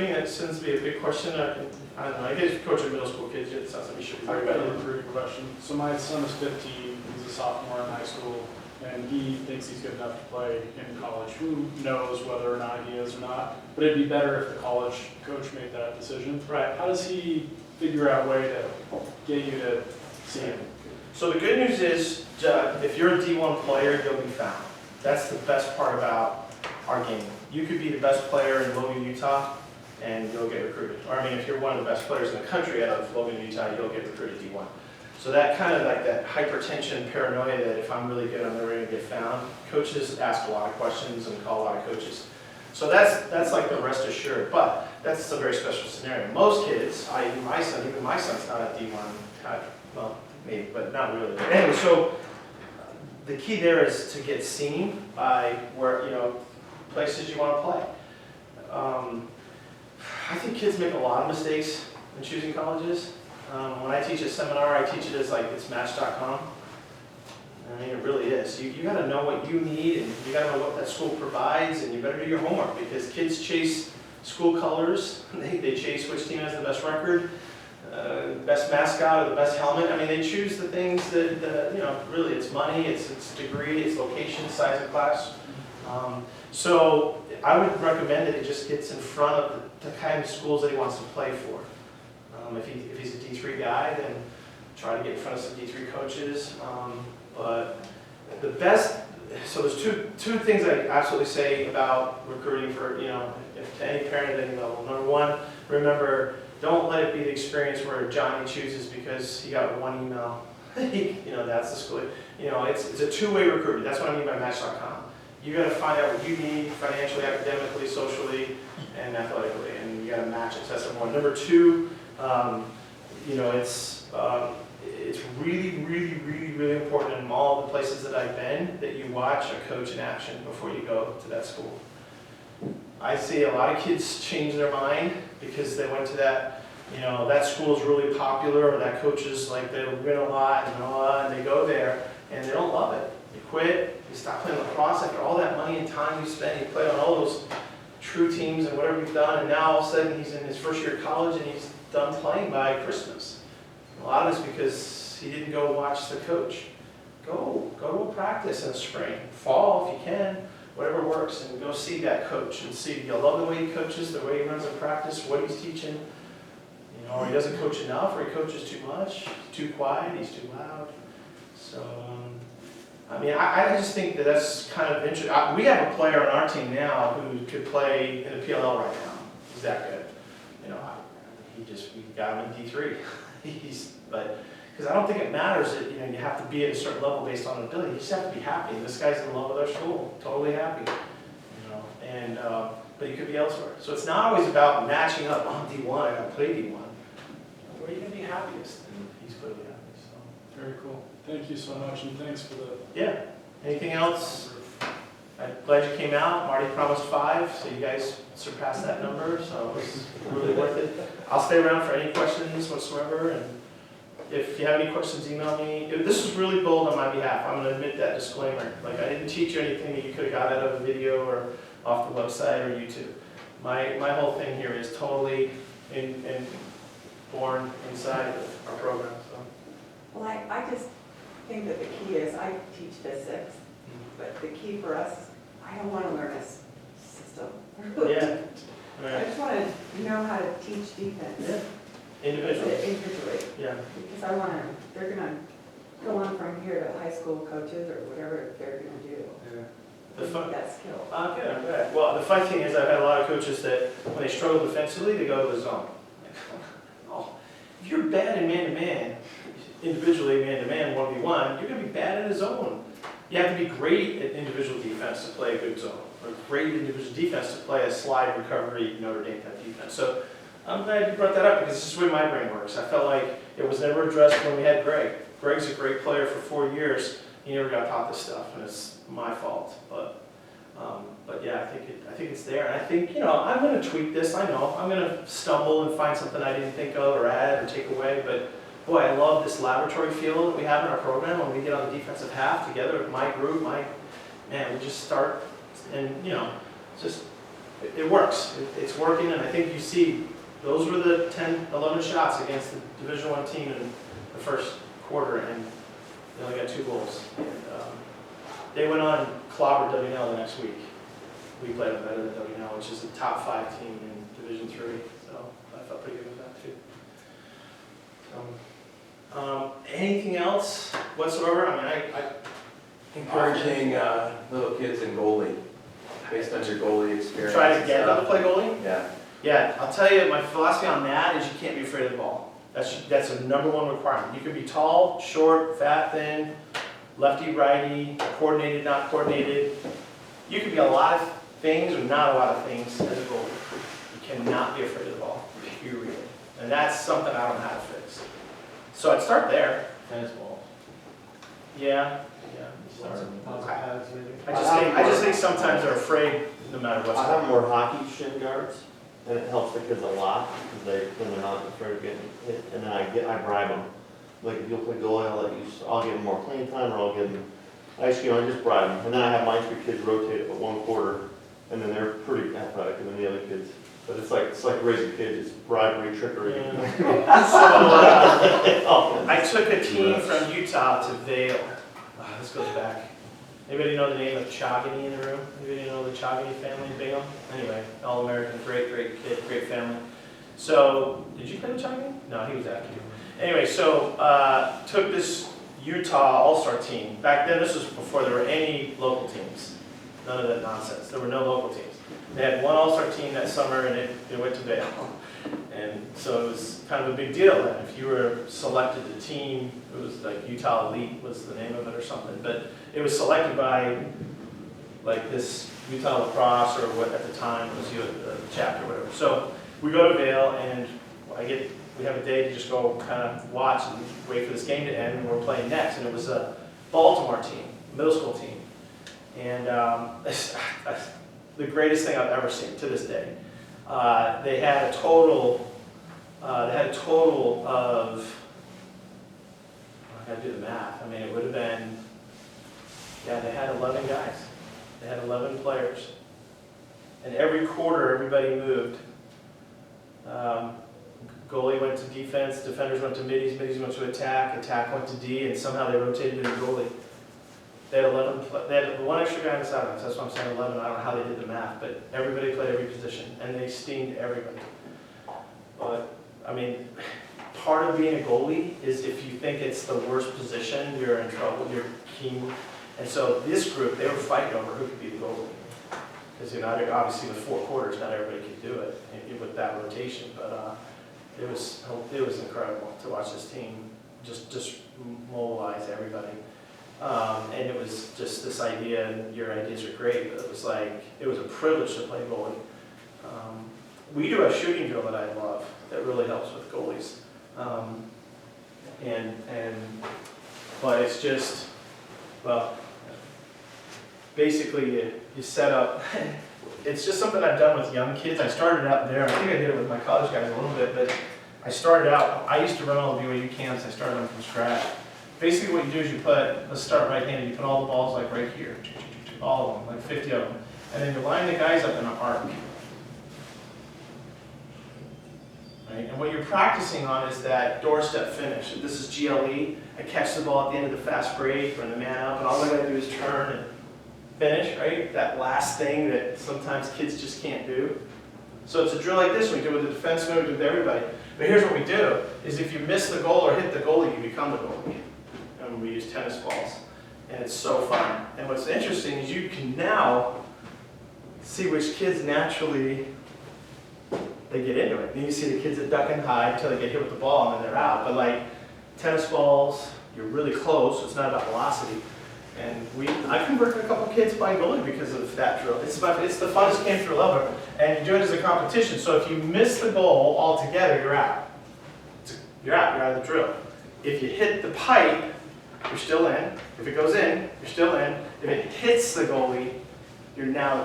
That tends to be a big question. I don't know. I guess coaching middle school kids, it sounds like you should be I've very got a good. recruiting question. So my son is 15, he's a sophomore in high school, and he thinks he's good enough to play in college. Who knows whether or not he is or not? But it'd be better if the college coach made that decision. Right. How does he figure out a way to get you to see him? So the good news is, if you're a D1 player, you'll be found. That's the best part about our game. You could be the best player in Logan, Utah, and you'll get recruited. Or I mean, if you're one of the best players in the country out of Logan, Utah, you'll get recruited D1. So that kind of like that hypertension paranoia that if I'm really good, I'm never going to get found. Coaches ask a lot of questions and call a lot of coaches. So that's like the rest assured. But that's a very special scenario. Most kids, even my son's not at D1. Well, maybe, but not really. But anyway, so the key there is to get seen by where places you want to play. I think kids make a lot of mistakes in choosing colleges. When I teach a seminar, I teach it as like it's Match.com. I mean, it really is. You got to know what you need, and you got to know what that school provides, and you better do your homework because kids chase school colors. They chase which team has the best record, best mascot, or the best helmet. I mean, they choose the things that really it's money, it's degree, it's location, size of class. So I would recommend that he just gets in front of the kind of schools that he wants to play for. If he's a D3 guy, then try to get in front of some D3 coaches. But the best, so there's two things I absolutely say about recruiting for, if any parent at any level. Number one, remember, don't let it be the experience where Johnny chooses because he got one email. That's the school. It's a two-way recruitment. That's what I mean by Match.com. You got to find out what you need financially, academically, socially, and athletically, and you got to match it. So that's number one. Number two, it's really, really, really, really important in all the places that I've been that you watch a coach in action before you go to that school. I see a lot of kids change their mind because they went to that, that school is really popular, or that coach is like, they win a lot, and they go there, and they don't love it. You quit, you stop playing lacrosse after all that money and time you spent, you played on all those true teams and whatever you've done, and now all of a sudden he's in his first year of college and he's done playing by Christmas. A lot of it's because he didn't go watch the coach. Go to a practice in the spring, fall if you can, whatever works, and go see that coach and see. You'll love the way he coaches, the way he runs a practice, what he's teaching. Or he doesn't coach enough, or he coaches too much, too quiet, he's too loud. So, I just think that's kind of interesting. We have a player on our team now who could play in the PLL right now. He's that good. We got him in D3. Because I don't think it matters that you have to be at a certain level based on ability. You just have to be happy. This guy's in love with our school, totally happy. But he could be elsewhere. So it's not always about matching up. I'm D1, I got to play D1. Where are you going to be happiest? And he's clearly happy. So. Very cool. Thank you so much, and thanks for the... Yeah. Anything else? I'm glad you came out. Marty promised 5, so you guys surpassed that number, so it was really worth it. I'll stay around for any questions whatsoever, and if you have any questions, email me. This is really bold on my behalf. I'm going to admit that disclaimer. Like, I didn't teach you anything that you could have got out of a video or off the website or YouTube. My whole thing here is totally born inside of our program. So. Well, I just think that the key is, I teach physics, but the key for us, I don't want to learn a system. Yeah. Right. I just want to know how to teach defense. Yeah. Individually. Yeah. Because they're going to go on from here to high school coaches or whatever they're going to do. Yeah. That skill. Good, I'm glad. Well, the funny thing is I've had a lot of coaches that when they struggle defensively, they go to the zone. If you're bad in man-to-man, individually man-to-man, 1v1, you're going to be bad in a zone. You have to be great at individual defense to play a good zone, or great individual defense to play a slide recovery Notre Dame type defense. So I'm glad you brought that up because this is the way my brain works. I felt like it was never addressed when we had Greg. Greg's a great player for 4 years. He never got taught this stuff, and it's my fault. But yeah, I think it's there. And I think, I'm going to tweak this. I know. I'm going to stumble and find something I didn't think of or add or take away. But boy, I love this laboratory feel that we have in our program when we get on the defensive half together with my group. We just start and, just it works. It's working, and I think you see, those were the 10, 11 shots against the Division I team in the first quarter, and they only got 2 goals. And, they went on and clobbered WNL the next week. We played them better than WNL, which is a top 5 team in Division III, so I felt pretty good with that too. Anything else whatsoever? I mean, I Encouraging little kids in goalie, based on your goalie experience. try to and get them to stuff. play goalie. Yeah. Yeah, I'll tell you, my philosophy on that is you can't be afraid of the ball. That's a number 1 requirement. You can be tall, short, fat, thin, lefty, righty, coordinated, not coordinated. You can be a lot of things or not a lot of things as a goalie. You cannot be afraid of the ball, period. And that's something I don't know how to fix. So I'd start there. Tennis ball. Yeah, yeah. Pads, maybe. I just think sometimes they're afraid no matter what's I going have on. more hockey shin guards, and it helps the kids a lot, because then they're not afraid of getting hit, and then I bribe them. Like, if you'll play goalie, I'll give them more playing time, or I'll give them ice cream, I just bribe them. And then I have my 3 kids rotate it for 1 quarter, and then they're pretty athletic, and then the other kids. But it's like raising kids, it's bribery, trickery. Yeah. So, I took a team from Utah to Vail. This goes back. Anybody know the name of Chogany in the room? Anybody know the Chogany family in Vail? Anyway, all American, great kid, great family. So, did you play with Chogany? No, he was after you. Anyway, so took this Utah All-Star team. Back then, this was before there were any local teams. None of that nonsense. There were no local teams. They had 1 All-Star team that summer, and it went to Vail. And so it was kind of a big deal then. If you were selected to team, it was like Utah Elite was the name of it or something. But it was selected by like this Utah Lacrosse, or what at the time was the chapter or whatever. So we go to Vail, and we have a day to just go kind of watch and wait for this game to end, and we're playing next. And it was a Baltimore team, middle school team. And the greatest thing I've ever seen to this day. They had a total of, I gotta do the math. I mean, it would have been, yeah, they had 11 guys. They had 11 players. And every quarter, everybody moved. Goalie went to defense, defenders went to middies, middies went to attack, attack went to D, and somehow they rotated in goalie. They had 11. They had 1 extra guy on the sidelines. That's why I'm saying 11. I don't know how they did the math, but everybody played every position, and they steamed everybody. But I mean, part of being a goalie is if you think it's the worst position, you're in trouble. You're keen. And so this group, they were fighting over who could be the goalie, because obviously with 4 quarters, not everybody could do it with that rotation. But it was incredible to watch this team just mobilize everybody. And it was just this idea, and your ideas are great, but it was a privilege to play goalie. We do a shooting drill that I love that really helps with goalies. But it's just, well, basically you set up, it's just something I've done with young kids. I started out there, I think I did it with my college guys a little bit, but I started out, I used to run all the BYU camps, I started them from scratch. Basically what you do is you let's start right-handed, you put all the balls like right here, all of them, like 50 of them. And then you line the guys up in an arc. Right? And what you're practicing on is that doorstep finish. This is GLE, I catch the ball at the end of the fast break or in the man up, and all I gotta do is turn and finish, right? That last thing that sometimes kids just can't do. So it's a drill like this, we do it with the defenseman, we do it with everybody. But here's what we do, is if you miss the goal or hit the goalie, you become the goalie. And we use tennis balls. And it's so fun. And what's interesting is you can now see which kids naturally, they get into it. And you see the kids that duck and hide until they get hit with the ball and then they're out. But like tennis balls, you're really close, so it's not about velocity. And I converted a couple kids by goalie because of that drill. It's the funnest camp drill ever. And you do it as a competition. So if you miss the goal altogether, you're out. You're out of the drill. If you hit the pipe, you're still in. If it goes in, you're still in. If it hits the goalie, you're now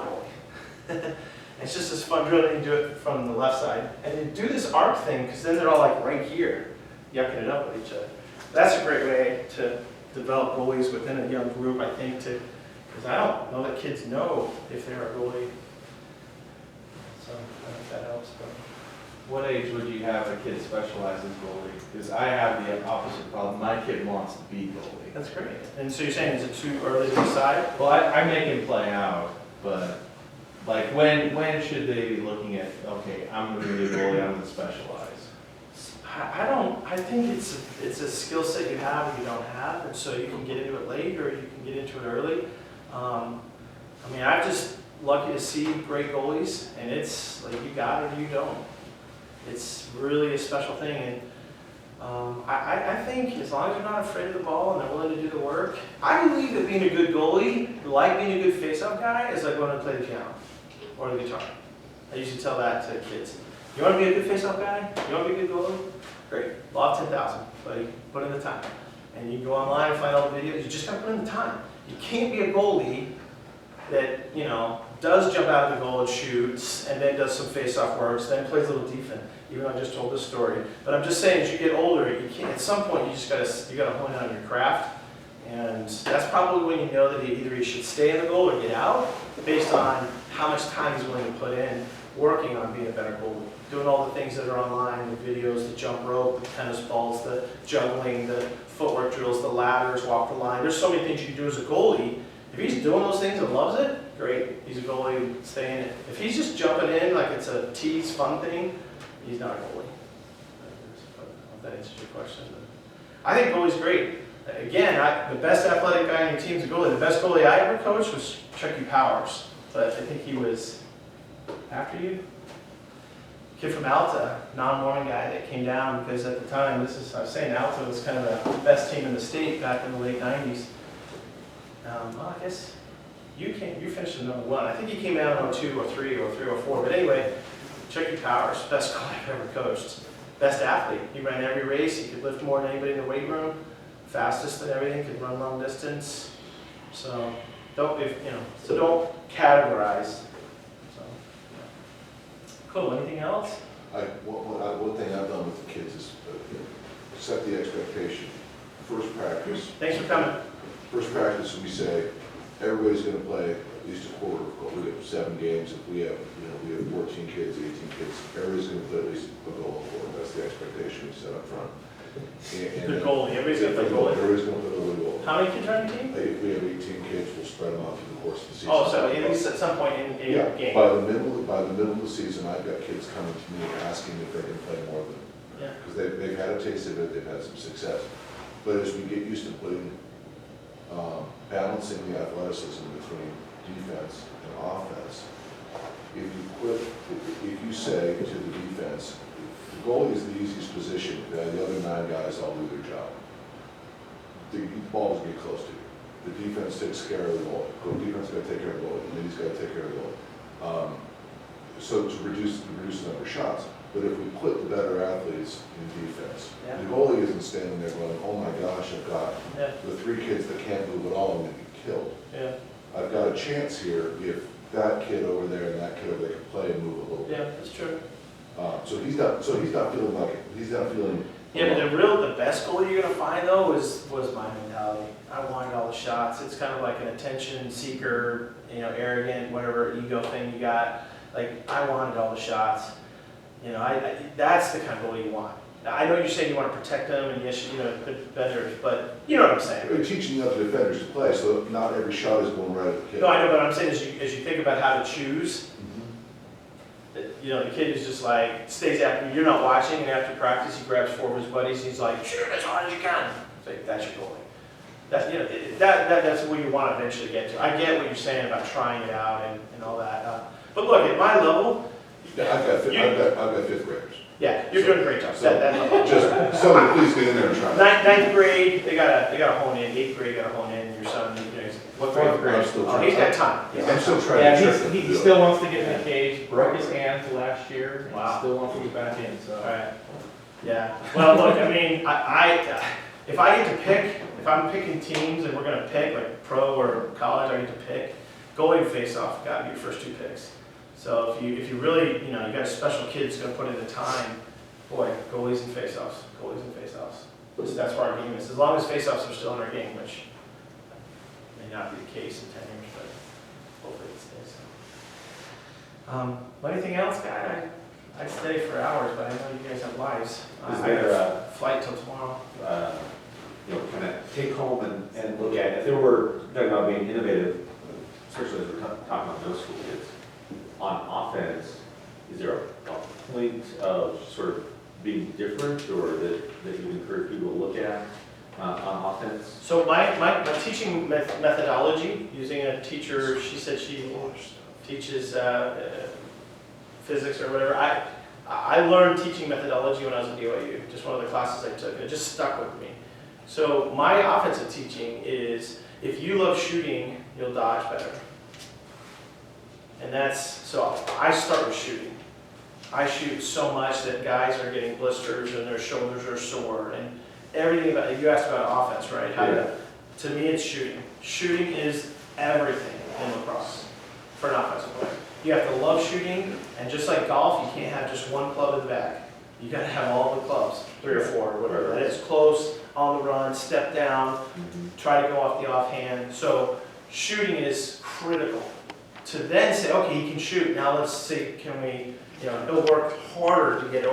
the goalie. It's just this fun drill, and you do it from the left side. And you do this arc thing, because then they're all like right here, yucking it up with each other. That's a great way to develop goalies within a young group, I think, because I don't know that kids know if they're a goalie. So I think that helps, but. What age would you have a kid specialize as goalie? Because I have the opposite problem. My kid wants to be goalie. That's great. And so you're saying, is it too early to decide? Well, I make him play out, but like when should they be looking at, okay, I'm gonna be a goalie, I'm gonna specialize? I think it's a skill set you have or you don't have, and so you can get into it late or you can get into it early. I mean, I'm just lucky to see great goalies, and it's like you got it or you don't. It's really a special thing, and I think as long as you're not afraid of the ball and they're willing to do the work, I believe that being a good goalie, like being a good face-off guy, is like going to play the piano or the guitar. I usually tell that to kids. You want to be a good face-off guy? You want to be a good goalie? Great. Law of 10,000, buddy. Put in the time. And you go online and find all the videos. You just got to put in the time. You can't be a goalie that, you know, does jump out of the goal and shoots, and then does some face-off works, then plays a little defense. Even though I just told this story, but I'm just saying, as you get older, you can't. At some point, you gotta hone in on your craft, and that's probably when you know that either he should stay in the goal or get out, based on how much time he's willing to put in working on being a better goalie, doing all the things that are online, the videos, the jump rope, the tennis balls, the juggling, the footwork drills, the ladders, walk the line. There's so many things you can do as a goalie. If he's doing those things and loves it, great. He's a goalie, stay in it. If he's just jumping in like it's a tease, fun thing, he's not a goalie. I don't know if that answers your question. I think goalie's great. Again, the best athletic guy on your team's a goalie. The best goalie I ever coached was Chucky Powers, but I think he was after you. Kid from Alta, non-Mormon guy that came down because at the time, I was saying Alta was kind of the best team in the state back in the late 90s. Well, I guess you finished in #1. I think he came down in 02 or 03 or 3 or 4, but anyway, Chucky Powers, best goalie I've ever coached. Best athlete. He ran every race. He could lift more than anybody in the weight room. Fastest and everything. Could run long distance. So don't categorize. So yeah. Cool. Anything else? One thing I've done with the kids is set the expectation. First practice. Thanks for coming. First practice, we say everybody's going to play at least a quarter. We have 7 games. If we have 14 kids, 18 kids, everybody's going to play at least a goal of 4. That's the expectation we set up front. Good goalie. Everybody's going to play goalie. Everybody's going to play a goal. How many kids are on your team? If we have 18 kids, we'll spread them out through the course of the season. Oh, so at least at some point in a game. By the middle of the season, I've got kids coming to me asking if they can play more than, because they've had a taste of it, they've had some success. But as we get used to putting, balancing the athleticism between defense and offense, if you say to the defense, the goalie is the easiest position, the other 9 guys all do their job. The ball's get close to you. The defense takes care of the goal. The defense got to take care of the goal, and then he's got to take care of the goal. So to reduce the number of shots. But if we put the better athletes in defense, the goalie isn't standing there going, oh my gosh, I've got the 3 kids that can't move at all and they get killed. Yeah. I've got a chance here if that kid over there and that kid over there can play and move a little bit. Yeah, that's true. So he's not feeling like it. He's not feeling. Yeah, but the best goalie you're gonna find though was my mentality. I wanted all the shots. It's kind of like an attention seeker, arrogant, whatever ego thing you got. Like I wanted all the shots. That's the kind of goalie you want. Now, I know you're saying you want to protect them and yes, good defenders, but you know what I'm saying. We're teaching the other defenders to play, so not every shot is going right at the kid. No, I know, but I'm saying as you think about how to choose, the kid is just like stays after you're not watching, and after practice he grabs 4 of his buddies. And he's like, shoot as hard as you can. It's like that's your goalie. That's what you want to eventually get to. I get what you're saying about trying it out and all that. But look, at my level, Yeah, I've got 5th graders. yeah, you're doing a great job. So, just somebody please get in there and try. Ninth grade, they gotta hone in. 8th grade, gotta hone in. Your son, what grade? I'm still Oh, trying. he's got time. I'm still trying Yeah, to trick them to he do it. still wants to get in the cage, broke his hand last year, and Wow. still wants to get back in, so. All right. Yeah. Well, look, I mean, if I get to pick, if I'm picking teams and we're gonna pick like pro or college, I get to pick. Goalie and face-off got to be your first 2 picks. So if you really, you got a special kid who's gonna put in the time, boy, goalies and face-offs. That's where our game is. As long as face-offs are still in our game, which may not be the case in 10 years, but hopefully it stays. Anything else, guy? I'd stay for hours, but I know you guys have lives. Is I there have a- a flight till tomorrow. Kind of take home and look at, if there were, talking about being innovative, especially as we're talking about middle school kids, on offense, is there a point of sort of being different or that you encourage people to look at on offense? So my teaching methodology, using a teacher, she said she teaches physics or whatever. I learned teaching methodology when I was at BYU, just one of the classes I took, and it just stuck with me. So my offensive teaching is, if you love shooting, you'll dodge better. And so I start with shooting. I shoot so much that guys are getting blisters and their shoulders are sore and everything about it. You asked about offense, right? To me, it's shooting. Shooting is everything in lacrosse for an offensive player. You have to love shooting, and just like golf, you can't have just one club in the bag. You gotta have all the clubs, 3 or 4, whatever that is. Close, on the run, step down, try to go off the offhand. So shooting is critical. To then say, okay, he can shoot, now let's see, can we, he'll work harder to get